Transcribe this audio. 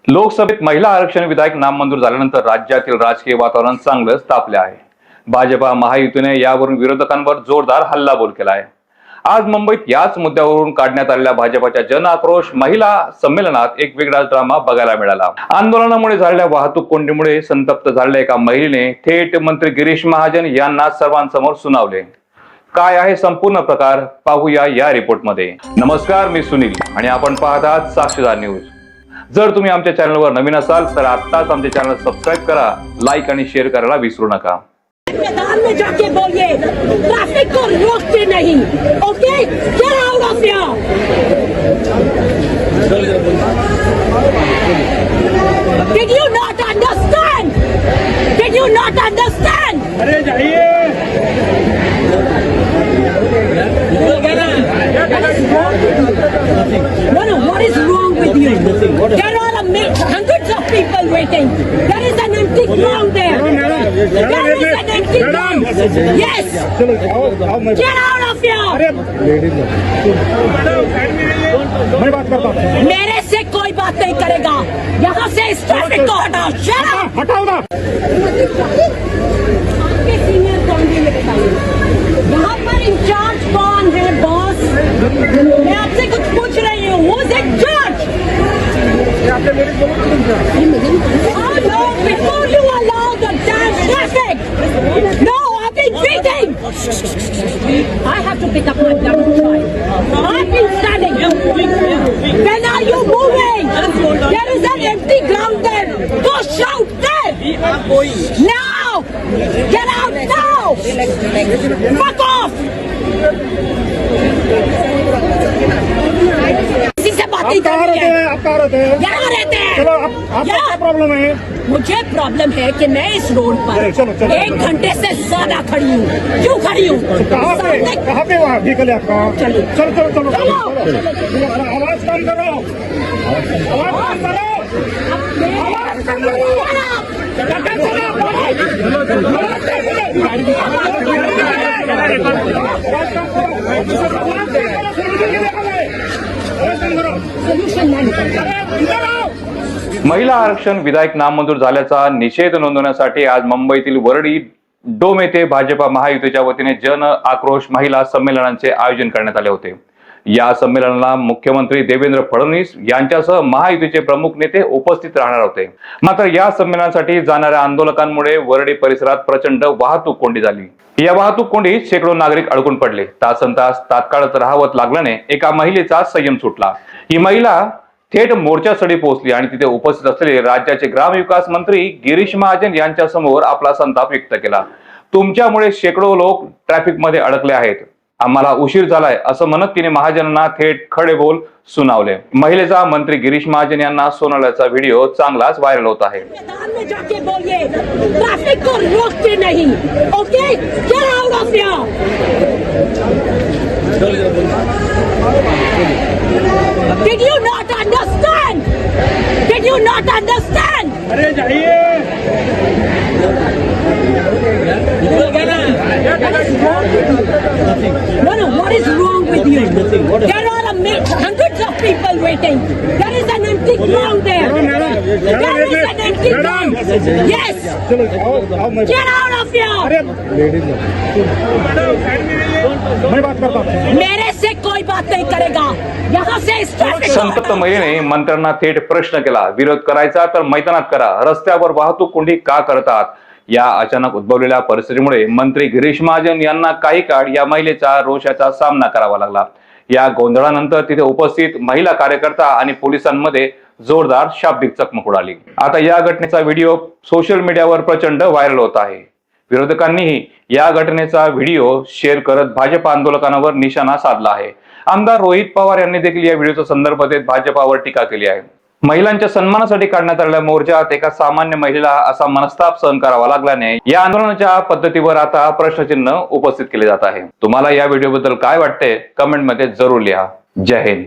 लोकसभेत महिला आरक्षण विधेयक नामंजूर झाल्यानंतर राज्यातील राजकीय वातावरण चांगलंच तापले आहे। भाजपा महायुतीने यावरून विरोधकांवर जोरदार हल्लाबोल केला आहे। आज मुंबईत याच मुद्द्यावरून काढण्यात आलेल्या भाजपच्या जन आक्रोश महिला संमेलनात एक वेगळाच ड्रामा बघायला मिळाला। आंदोलनामुळे झालेल्या वाहतूक कोंडीमुळे संतप्त झालेल्या एका महिलेने थेट मंत्री गिरीश महाजन यांना सर्वांसमोर सुनावले। काय आहे संपूर्ण प्रकार पाहूया या रिपोर्टमध्ये। नमस्कार, मी सुनील आणि आपण पाहत आहात साक्षीदार न्यूज। जर तुम्ही आमच्या चॅनलवर नवीन असाल तर आत्ताच आमचे चॅनल सबस्क्राइब करा, लाईक आणि शेअर करायला विसरू नका। मैदान में जाके बोलिए, ट्रैफिक को रोकते नहीं, okay? Get out of here. Did you not understand? Did you not understand? अरे जाइए। No, what is wrong with you? There are hundreds of people waiting. There is an empty ground there. There is an empty ground. Yes. Get out of here. मैं बात करता हूँ। मेरे से कोई बात नहीं करेगा। यहाँ से इस ट्रैफिक को हटाओ। Shut up. हटाओ ना। आपके सीनियर कौन है ये बताइए। यहाँ पर इंचार्ज कौन है बॉस? मैं आपसे कुछ पूछ रही हूँ। Who is in charge? Oh no! Before you allow the damn traffic. No, I've been waiting. I have to pick up my damn child. I've been standing. When are you moving? There is an empty ground there. Go shout there. Now! Get out now! Fuck off! किसी से बात नहीं करनी है। आप कहाँ रहते हैं? यहाँ रहते हैं। चलो आपका क्या प्रॉब्लम है? मुझे प्रॉब्लम है कि मैं इस रोड पर चलो। 1 घंटे से ज्यादा खड़ी हूँ। क्यों खड़ी हूँ? कहाँ पे वहाँ व्हीकल है आपका? चलिए। चलो। चलो। आवाज कम करो। आवाज कम करो। आवाज कम महिला आरक्षण विधेयक नामंजूर झाल्याचा निषेध नोंदवण्यासाठी आज मुंबईतील वरळी डोम येथे भाजपा महायुतीच्या वतीने जन आक्रोश महिला संमेलनाचे आयोजन करण्यात आले होते। या संमेलनाला मुख्यमंत्री देवेंद्र फडणवीस यांच्यासह महायुतीचे प्रमुख नेते उपस्थित राहणार होते। मात्र या संमेलनासाठी जाणाऱ्या आंदोलकांमुळे वरळी परिसरात प्रचंड वाहतूक कोंडी झाली। या वाहतूक कोंडीत शेकडो नागरिक अडकून पडले। तासंतास तात्काळच राहावत लागल्याने एका महिलेचा संयम सुटला। ही महिला थेट मोर्चास्थळी पोहोचली आणि तिथे उपस्थित असलेले राज्याचे ग्रामविकास मंत्री गिरीश महाजन यांच्या समोर आपला संताप व्यक्त केला। तुमच्यामुळे शेकडो लोक ट्रॅफिक मध्ये अडकले आहेत, आम्हाला उशीर झालाय असं म्हणत तिने महाजनांना थेट खडे बोल सुनावले। महिलेचा मंत्री गिरीश महाजन यांना सोनवल्याचा व्हिडिओ चांगलाच व्हायरल होत आहे। मैदान में जाके बोलिए, ट्रैफिक को रोकते नहीं, okay? Get out of here. Did you not understand? Did you not understand? अरे जाइए। No, what is wrong with you? There are hundreds of people waiting. There is an empty ground there. There is an empty ground. Yes. Get out of here. मैं बात करता हूँ। मेरे से कोई बात नहीं करेगा। यहाँ से इस ट्रैफिक को संतप्त महिलेने मंत्र्यांना थेट प्रश्न केला, विरोध करायचा तर मैदानात करा, रस्त्यावर वाहतूक कोंडी का करतात? या अचानक उद्भवलेल्या परिस्थितीमुळे मंत्री गिरीश महाजन यांना काही काळ या महिलेचा रोषाचा सामना करावा लागला। या गोंधळानंतर तिथे उपस्थित महिला कार्यकर्ता आणि पोलिसांमध्ये जोरदार शाब्दिक चकमक उडाली। आता या घटनेचा व्हिडिओ सोशल मीडियावर प्रचंड व्हायरल होत आहे। विरोधकांनीही या घटनेचा व्हिडिओ शेअर करत भाजप आंदोलकांवर निशाणा साधला आहे। आमदार रोहित पवार यांनी देखील या व्हिडिओचा संदर्भ देत भाजपावर टीका केली आहे। महिलांच्या सन्मानासाठी काढण्यात आलेल्या मोर्चात एका सामान्य महिलेला असा मनस्ताप सहन करावा लागल्याने या आंदोलनाच्या पद्धतीवर आता प्रश्नचिन्ह उपस्थित केले जात आहे। तुम्हाला या व्हिडिओबद्दल काय वाटते कमेंट मध्ये जरूर लिहा। जय हिंद।